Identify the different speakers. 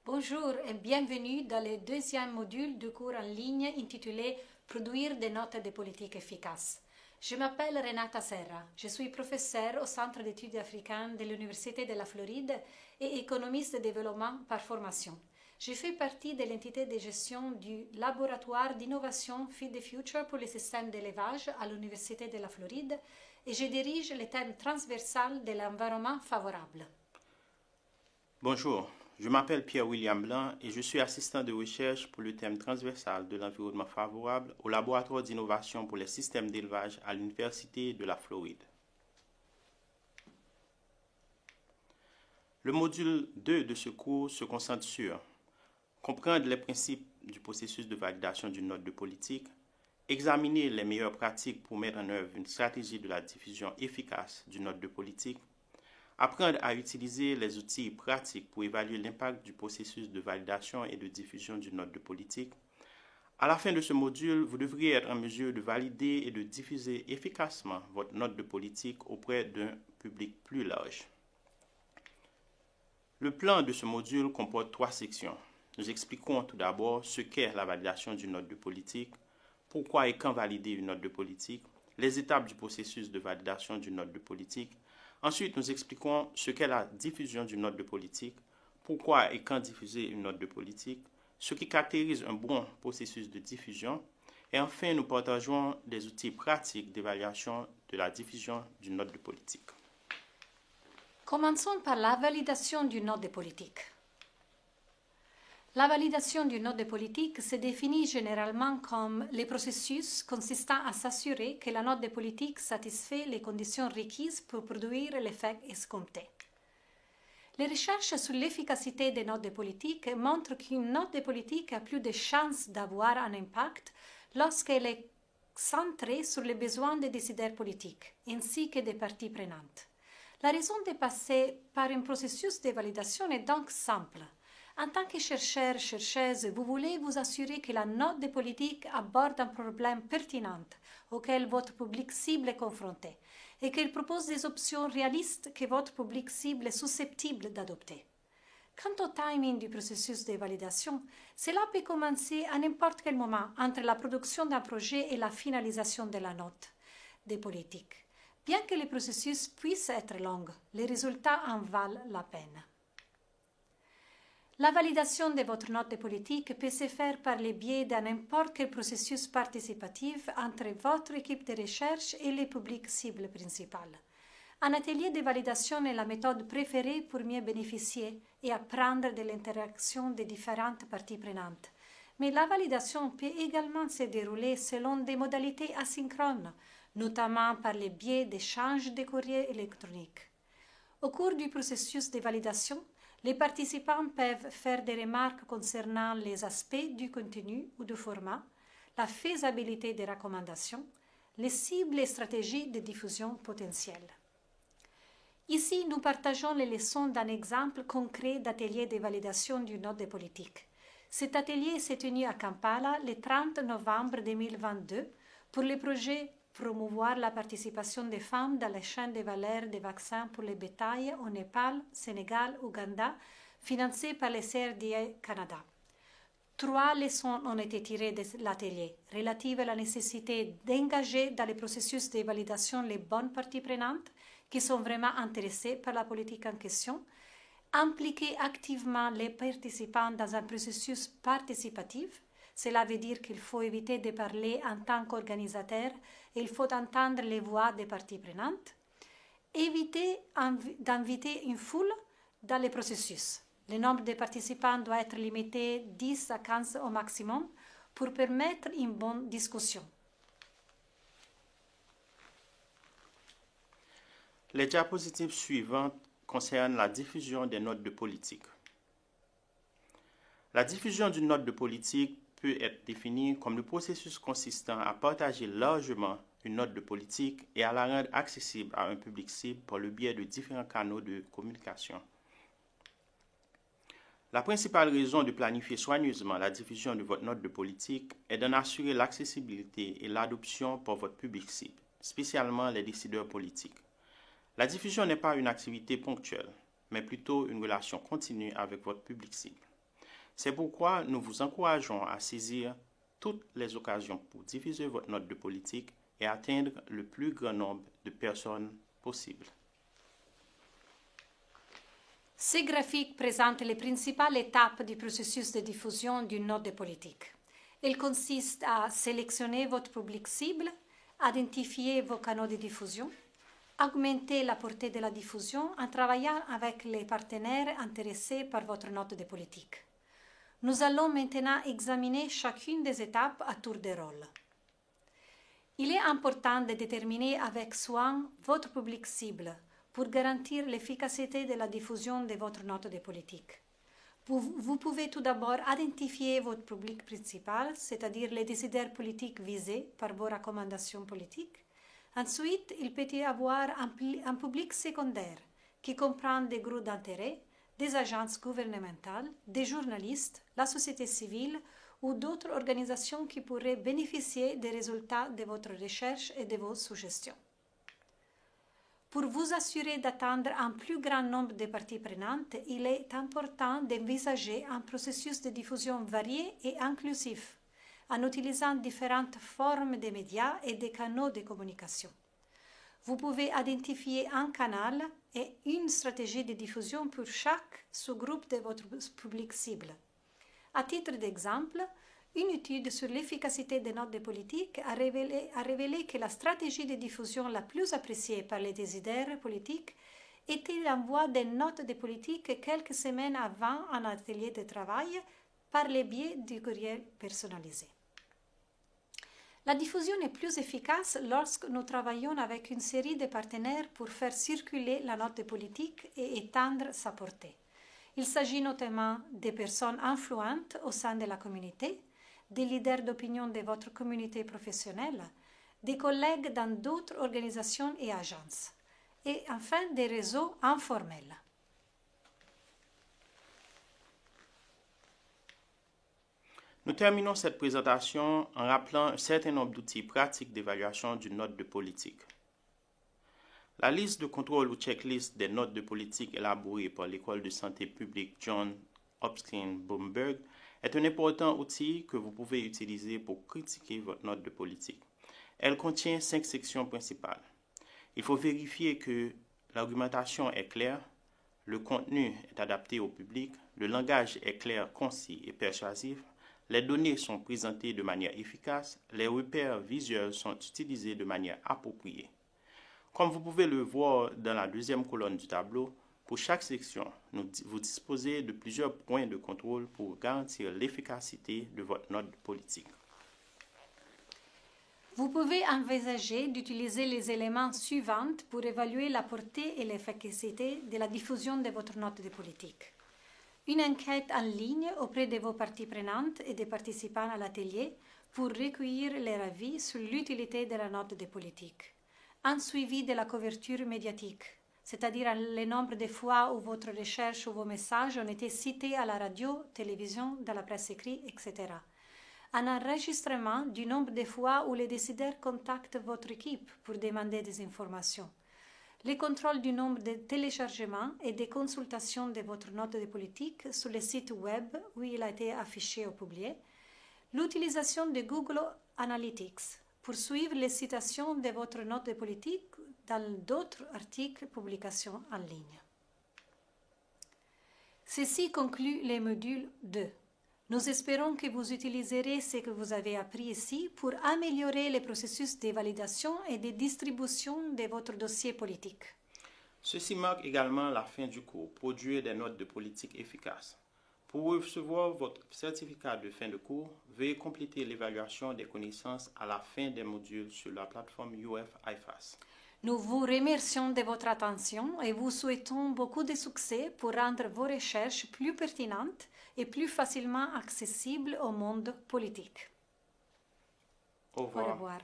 Speaker 1: Bonjour et bienvenue dans le deuxième module du cours en ligne intitulé Produire des notes de politique efficaces. Je m'appelle Renata Serra, je suis professeure au Centre d'études africaines de l'Université de la Floride et économiste de développement par formation. Je fais partie de l'entité de gestion du laboratoire d'innovation Feed the Future pour les systèmes d'élevage à l'Université de la Floride et je dirige le thème transversal de l'environnement favorable.
Speaker 2: Bonjour, je m'appelle Pierre-William Blanc et je suis assistant de recherche pour le thème transversal de l'environnement favorable au laboratoire d'innovation pour les systèmes d'élevage à l'Université de la Floride. Le module 2 de ce cours se concentre sur comprendre les principes du processus de validation d'une note de politique, examiner les meilleures pratiques pour mettre en œuvre une stratégie de la diffusion efficace d'une note de politique, apprendre à utiliser les outils pratiques pour évaluer l'impact du processus de validation et de diffusion d'une note de politique. À la fin de ce module, vous devriez être en mesure de valider et de diffuser efficacement votre note de politique auprès d'un public plus large. Le plan de ce module comporte 3 sections. Nous expliquons tout d'abord ce qu'est la validation d'une note de politique, pourquoi et quand valider une note de politique, les étapes du processus de validation d'une note de politique. Ensuite, nous expliquons ce qu'est la diffusion d'une note de politique, pourquoi et quand diffuser une note de politique, ce qui caractérise un bon processus de diffusion, et enfin, nous partageons des outils pratiques d'évaluation de la diffusion d'une note de politique.
Speaker 1: Commençons par la validation d'une note de politique. La validation d'une note de politique se définit généralement comme le processus consistant à s'assurer que la note de politique satisfait les conditions requises pour produire l'effet escompté. Les recherches sur l'efficacité des notes de politique montrent qu'une note de politique a plus de chances d'avoir un impact lorsqu'elle est centrée sur les besoins des décideurs politiques ainsi que des parties prenantes. La raison de passer par un processus de validation est donc simple. En tant que chercheur, chercheuse, vous voulez vous assurer que la note de politique aborde un problème pertinent auquel votre public cible est confronté et qu'elle propose des options réalistes que votre public cible est susceptible d'adopter. Quant au timing du processus de validation, cela peut commencer à n'importe quel moment entre la production d'un projet et la finalisation de la note de politique. Bien que le processus puisse être long, les résultats en valent la peine. La validation de votre note de politique peut se faire par le biais d'un n'importe quel processus participatif entre votre équipe de recherche et le public cible principal. Un atelier de validation est la méthode préférée pour mieux bénéficier et apprendre de l'interaction des différentes parties prenantes. Mais la validation peut également se dérouler selon des modalités asynchrones, notamment par le biais d'échanges de courriers électroniques. Au cours du processus de validation, les participants peuvent faire des remarques concernant les aspects du contenu ou du format, la faisabilité des recommandations, les cibles et stratégies de diffusion potentielles. Ici, nous partageons les leçons d'un exemple concret d'atelier de validation d'une note de politique. Cet atelier s'est tenu à Kampala le 30 novembre 2022 pour le projet promouvoir la participation des femmes dans les chaînes de valeur des vaccins pour les bétails au Népal, Sénégal, Ouganda, financé par le CRDA Canada. 3 leçons ont été tirées de l'atelier, relatives à la nécessité d'engager dans le processus de validation les bonnes parties prenantes qui sont vraiment intéressées par la politique en question, impliquer activement les participants dans un processus participatif. Cela veut dire qu'il faut éviter de parler en tant qu'organisateur et il faut entendre les voix des parties prenantes. Éviter d'inviter une foule dans le processus. Le nombre de participants doit être limité 10 à 15 au maximum pour permettre une bonne discussion.
Speaker 2: Les diapositives suivantes concernent la diffusion des notes de politique. La diffusion d'une note de politique peut être définie comme le processus consistant à partager largement une note de politique et à la rendre accessible à un public cible par le biais de différents canaux de communication. La principale raison de planifier soigneusement la diffusion de votre note de politique est d'en assurer l'accessibilité et l'adoption par votre public cible, spécialement les décideurs politiques. La diffusion n'est pas une activité ponctuelle, mais plutôt une relation continue avec votre public cible. C'est pourquoi nous vous encourageons à saisir toutes les occasions pour diffuser votre note de politique et atteindre le plus grand nombre de personnes possible.
Speaker 1: Ces graphiques présentent les principales étapes du processus de diffusion d'une note de politique. Il consiste à sélectionner votre public cible, identifier vos canaux de diffusion, augmenter la portée de la diffusion en travaillant avec les partenaires intéressés par votre note de politique. Nous allons maintenant examiner chacune des étapes à tour de rôle. Il est important de déterminer avec soin votre public cible pour garantir l'efficacité de la diffusion de votre note de politique. Vous pouvez tout d'abord identifier votre public principal, c'est-à-dire les décideurs politiques visés par vos recommandations politiques. Ensuite, il peut y avoir un public secondaire qui comprend des groupes d'intérêt, des agences gouvernementales, des journalistes, la société civile ou d'autres organisations qui pourraient bénéficier des résultats de votre recherche et de vos suggestions. Pour vous assurer d'atteindre un plus grand nombre de parties prenantes, il est important d'envisager un processus de diffusion varié et inclusif, en utilisant différentes formes de médias et de canaux de communication. Vous pouvez identifier un canal et une stratégie de diffusion pour chaque sous-groupe de votre public cible. À titre d'exemple, une étude sur l'efficacité des notes de politique a révélé que la stratégie de diffusion la plus appréciée par les décideurs politiques était l'envoi des notes de politique quelques semaines avant un atelier de travail par le biais du courriel personnalisé. La diffusion est plus efficace lorsque nous travaillons avec une série de partenaires pour faire circuler la note de politique et étendre sa portée. Il s'agit notamment des personnes influentes au sein de la communauté, des leaders d'opinion de votre communauté professionnelle, des collègues dans d'autres organisations et agences, et enfin des réseaux informels.
Speaker 2: Nous terminons cette présentation en rappelant un certain nombre d'outils pratiques d'évaluation d'une note de politique. La liste de contrôle ou checklist des notes de politique élaborée par l'École de santé publique John Hopkins Bloomberg est un important outil que vous pouvez utiliser pour critiquer votre note de politique. Elle contient 5 sections principales. Il faut vérifier que l'argumentation est claire, le contenu est adapté au public, le langage est clair, concis et persuasif, les données sont présentées de manière efficace, les repères visuels sont utilisés de manière appropriée. Comme vous pouvez le voir dans la deuxième colonne du tableau, pour chaque section, vous disposez de plusieurs points de contrôle pour garantir l'efficacité de votre note politique.
Speaker 1: Vous pouvez envisager d'utiliser les éléments suivants pour évaluer la portée et l'efficacité de la diffusion de votre note de politique. Une enquête en ligne auprès de vos parties prenantes et des participants à l'atelier pour recueillir leur avis sur l'utilité de la note de politique. Un suivi de la couverture médiatique, c'est-à-dire le nombre de fois où votre recherche ou vos messages ont été cités à la radio, télévision, dans la presse écrite, etc. Un enregistrement du nombre de fois où les décideurs contactent votre équipe pour demander des informations. Le contrôle du nombre de téléchargements et de consultations de votre note de politique sur le site web où il a été affiché ou publié. L'utilisation de Google Analytics pour suivre les citations de votre note de politique dans d'autres articles et publications en ligne. Ceci conclut le module 2. Nous espérons que vous utiliserez ce que vous avez appris ici pour améliorer le processus de validation et de distribution de votre dossier politique.
Speaker 2: Ceci marque également la fin du cours, produire des notes de politique efficaces. Pour recevoir votre certificat de fin de cours, veuillez compléter l'évaluation des connaissances à la fin des modules sur la plateforme UF-IFAS.
Speaker 1: Nous vous remercions de votre attention et vous souhaitons beaucoup de succès pour rendre vos recherches plus pertinentes et plus facilement accessibles au monde politique.
Speaker 2: Au revoir.
Speaker 1: Au revoir.